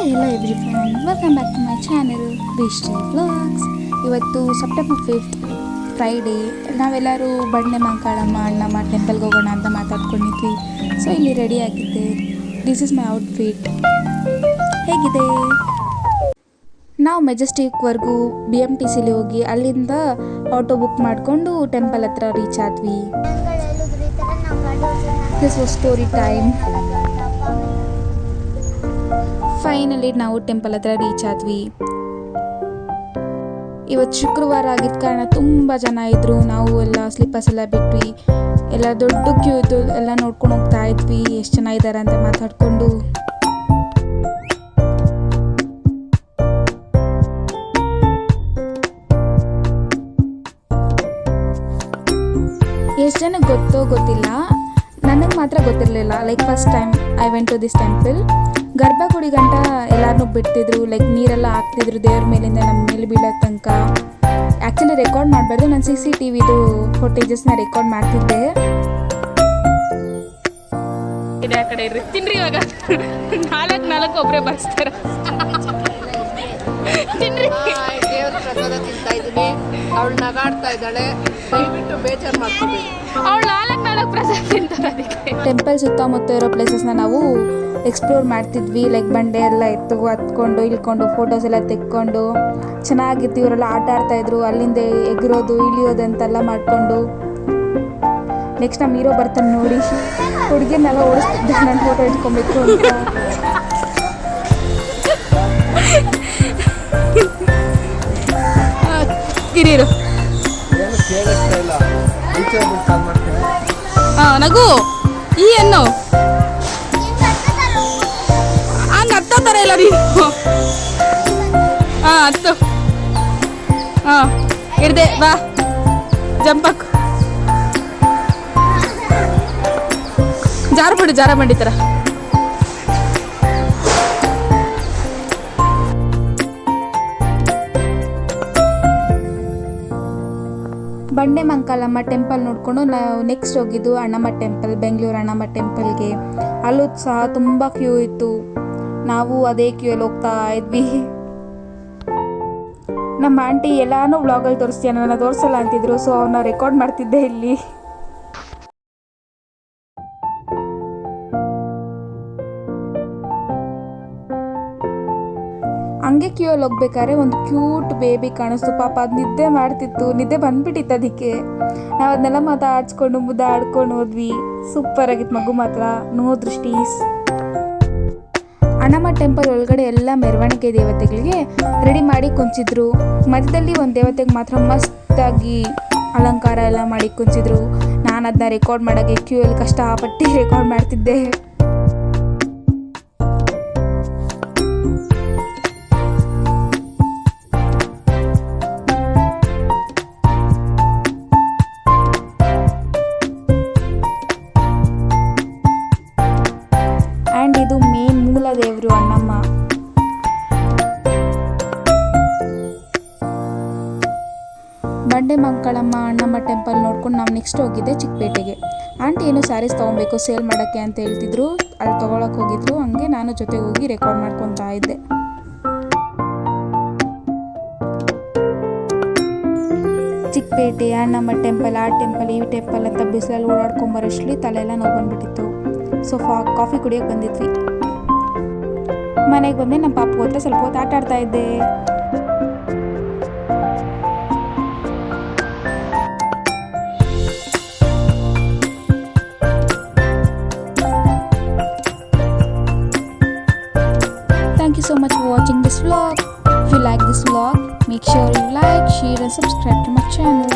hello everyone, welcome back to my channel Bishri Vlogs. ಇವತ್ತು September 5th Friday. ನಾವೆಲ್ಲರೂ ಬಂಡೆ ಮಂಕಾಳಮ್ಮ ಅಣ್ಣಮ್ಮ ಟೆಂಪಲ್ಗೆ ಹೋಗೋಣ ಅಂತ ಮಾತಾಡ್ಕೊಂಡಿದ್ವಿ. ಸೊ ಇಲ್ಲಿ ರೆಡಿ ಆಗಿದ್ದೆ. This is my outfit. ಹೇಗಿದೆ? ನಾವು ಮೆಜೆಸ್ಟಿಕ್ವರೆಗೂ BMTCಲಿ ಹೋಗಿ ಅಲ್ಲಿಂದ ಆಟೋ ಬುಕ್ ಮಾಡಿಕೊಂಡು ಟೆಂಪಲ್ ಹತ್ರ ರೀಚ್ ಆದ್ವಿ. This was story time. Finally ನಾವು ಟೆಂಪಲ್ ಹತ್ರ ರೀಚ್ ಆದ್ವಿ. ಇವತ್ತು ಶುಕ್ರವಾರ ಆಗಿದ್ದ ಕಾರಣ ತುಂಬ ಜನ ಇದ್ದರು. ನಾವು ಎಲ್ಲ ಸ್ಲಿಪ್ಪರ್ಸ್ ಎಲ್ಲ ಬಿಟ್ವಿ. ಎಲ್ಲ ದೊಡ್ಡ ಕ್ಯೂ ಇತ್ತು. ಎಲ್ಲ ನೋಡ್ಕೊಂಡು ಹೋಗ್ತಾ ಇದ್ವಿ ಎಷ್ಟು ಜನ ಇದ್ದಾರೆ ಅಂತ ಮಾತಾಡಿಕೊಂಡು. ಎಷ್ಟು ಜನಕ್ಕೆ ಗೊತ್ತೋ ಗೊತ್ತಿಲ್ಲ, ನನಗೆ ಮಾತ್ರ ಗೊತ್ತಿರಲಿಲ್ಲ. Like first time I went to this temple. ಗರ್ಭಗುಡಿ ಗಂಟ ಎಲ್ಲರನ್ನೂ ಬಿಡ್ತಿದ್ರು, ಲೈಕ್ ನೀರೆಲ್ಲ ಹಾಕ್ತಿದ್ರು ದೇವ್ರ ಮೇಲಿಂದ ನಮ್ಮ ಮೇಲೆ ಬೀಳೋ ತನಕ. ಆ್ಯಕ್ಚುಲಿ ರೆಕಾರ್ಡ್ ಮಾಡಬಾರ್ದು, ನಾನು CCTVದು ಫುಟೇಜಸ್ನ ರೆಕಾರ್ಡ್ ಮಾಡ್ತಿದ್ದೆ. ಇದೆ ಆ ಕಡೆ ಇರ್ರಿ, ತಿನ್ರಿ. ಇವಾಗ ನಾಲ್ಕು ಒಬ್ಬರೇ ಬರ್ಸ್ತಾರ. ತಿನ್ರಿ. ದೇವ್ರ ಪ್ರಸಾದ ತಿಂತಾ ಇದ್ದೀನಿ. ಅವಳು ನಗಾಡ್ತಾ ಇದ್ದಾಳೆ, ದಯವಿಟ್ಟು ಬೇಜಾರು ಮಾಡ್ಕೋಬೇಡಿ. ಅವಳು ನಾಲ್ಕು ಪ್ರಸಾದ ತಿಂತಾರೆ. ಅದಕ್ಕೆ ಟೆಂಪಲ್ ಸುತ್ತಮುತ್ತ ಇರೋ ಪ್ಲೇಸಸ್ನ ನಾವು ಎಕ್ಸ್ಪ್ಲೋರ್ ಮಾಡ್ತಿದ್ವಿ. ಲೈಕ್ ಬಂಡೆ ಎಲ್ಲ ಎತ್ತು ಹತ್ಕೊಂಡು ಇಳ್ಕೊಂಡು ಫೋಟೋಸ್ ಎಲ್ಲ ತೆಕ್ಕೊಂಡು ಚೆನ್ನಾಗಿತ್ತು. ಇವರೆಲ್ಲ ಆಟ ಆಡ್ತಾಯಿದ್ರು, ಅಲ್ಲಿಂದ ಎಗಿರೋದು ಇಳಿಯೋದು ಅಂತೆಲ್ಲ ಮಾಡಿಕೊಂಡು. ನೆಕ್ಸ್ಟ್ ನಮ್ಮ ಹೀರೋ ಬರ್ತಾನೆ ನೋಡಿ, ಹುಡುಗಿನೆಲ್ಲ ಓಡಿಸ್ತಿದ್ದೆ ನಾನು ಫೋಟೋ ಇಟ್ಕೊಬೇಕು ಅಂತ. ಗಿರಿರು ನಗು ಈ ಎನ್ನು ಹಂಗೆ ಹತ್ತೋತಾರೆ ಇಲ್ಲ ನೀನು. ಹತ್ತು. ಹಿಡ್ದೆ ಬಾ, ಜಂಪಕ್ ಜಾರಬಿಡು, ಜಾರ ಬಂಡಿ ಥರ. ಬಂಡೆ ಮಂಕಾಳಮ್ಮ ಟೆಂಪಲ್ ನೋಡಿಕೊಂಡು ನಾವು ನೆಕ್ಸ್ಟ್ ಹೋಗಿದ್ದು ಅಣ್ಣಮ್ಮ ಟೆಂಪಲ್, ಬೆಂಗಳೂರು ಅಣ್ಣಮ್ಮ ಟೆಂಪಲ್ಗೆ. ಅಲ್ಲೂ ಸಹ ತುಂಬ ಕ್ಯೂ ಇತ್ತು. ನಾವು ಅದೇ ಕ್ಯೂಯಲ್ಲಿ ಹೋಗ್ತಾ ಇದ್ವಿ. ನಮ್ಮ ಆಂಟಿ ಎಲ್ಲಾನು ವ್ಲಾಗಲ್ಲಿ ತೋರಿಸ್ತೀಯ, ನನ್ನ ತೋರಿಸಲ್ಲ ಅಂತಿದ್ರು. ಸೊ ಅವನ್ನ ರೆಕಾರ್ಡ್ ಮಾಡ್ತಿದ್ದೆ ಇಲ್ಲಿ. ಹಂಗೆ ಕ್ಯೂಯಲ್ಲಿ ಹೋಗ್ಬೇಕಾದ್ರೆ ಒಂದು ಕ್ಯೂಟ್ ಬೇಬಿ ಕಾಣಿಸ್ತು. ಪಾಪ ಅದು ನಿದ್ದೆ ಮಾಡ್ತಿತ್ತು, ನಿದ್ದೆ ಬಂದ್ಬಿಟ್ಟಿತ್ತು ಅದಕ್ಕೆ. ನಾವು ಅದನ್ನೆಲ್ಲ ಮಾತಾಡ್ಸ್ಕೊಂಡು ಮುದ್ದಾಡ್ಕೊಂಡು ಹೋದ್ವಿ. ಸೂಪರ್ ಆಗಿತ್ತು ಮಗು ಮಾತ್ರ. ನೋ ದೃಷ್ಟೀಸ್. ಅಣ್ಣಮ್ಮ ಟೆಂಪಲ್ ಒಳಗಡೆ ಎಲ್ಲ ಮೆರವಣಿಗೆ ದೇವತೆಗಳಿಗೆ ರೆಡಿ ಮಾಡಿ ಕುಂಚಿದ್ರು. ಮಧ್ಯದಲ್ಲಿ ಒಂದು ದೇವತೆಗೆ ಮಾತ್ರ ಮಸ್ತಾಗಿ ಅಲಂಕಾರ ಎಲ್ಲ ಮಾಡಿ ಕುಂಚಿದ್ರು. ನಾನು ಅದನ್ನ ರೆಕಾರ್ಡ್ ಮಾಡೋಕ್ಕೆ ಕ್ಯೂಯಲ್ಲಿ ಕಷ್ಟಪಟ್ಟು ರೆಕಾರ್ಡ್ ಮಾಡ್ತಿದ್ದೆ. ಆ್ಯಂಡ್ ಇದು ಮೇನ್ ಮೂಲ ದೇವರು ಅಣ್ಣಮ್ಮ. ಬಂಡೆ ಮಂಕಾಳಮ್ಮ ಅಣ್ಣಮ್ಮ ಟೆಂಪಲ್ ನೋಡ್ಕೊಂಡು ನಾವು ನೆಕ್ಸ್ಟ್ ಹೋಗಿದ್ದೆ ಚಿಕ್ಕಪೇಟೆಗೆ. ಆಂಟಿ ಏನೋ ಸ್ಯಾರೀಸ್ ತೊಗೊಬೇಕು ಸೇಲ್ ಮಾಡೋಕ್ಕೆ ಅಂತ ಹೇಳ್ತಿದ್ರು. ಅಲ್ಲಿ ತೊಗೊಳಕ್ಕೆ ಹೋಗಿದ್ರು. ಹಂಗೆ ನಾನು ಜೊತೆಗೆ ಹೋಗಿ ರೆಕಾರ್ಡ್ ಮಾಡ್ಕೊತಾ ಇದ್ದೆ. ಚಿಕ್ಕಪೇಟೆ ಅಣ್ಣಮ್ಮ ಟೆಂಪಲ್, ಆ ಟೆಂಪಲ್ ಈ ಟೆಂಪಲ್ ಅಂತ ಬಿಸಿಲಲ್ಲಿ ಓಡಾಡ್ಕೊಂಬರೋಷ್ಟರಲ್ಲಿ ತಲೆಯೆಲ್ಲ ನೋವು ಬಂದುಬಿಟ್ಟಿತ್ತು. ಸೊ ಕಾಫಿ ಕುಡಿಯೋಕೆ ಬಂದಿದ್ವಿ. ಮನೆಗೆ ಬಂದೆ ನಮ್ಮ ಪಾಪು ಹತ್ರ ಸ್ವಲ್ಪ ಹೊತ್ತು ಆಟ ಆಡ್ತಾ ಇದ್ದೆ. Thank you so much for watching this vlog. If you like this vlog, make sure you like, share and subscribe to my channel.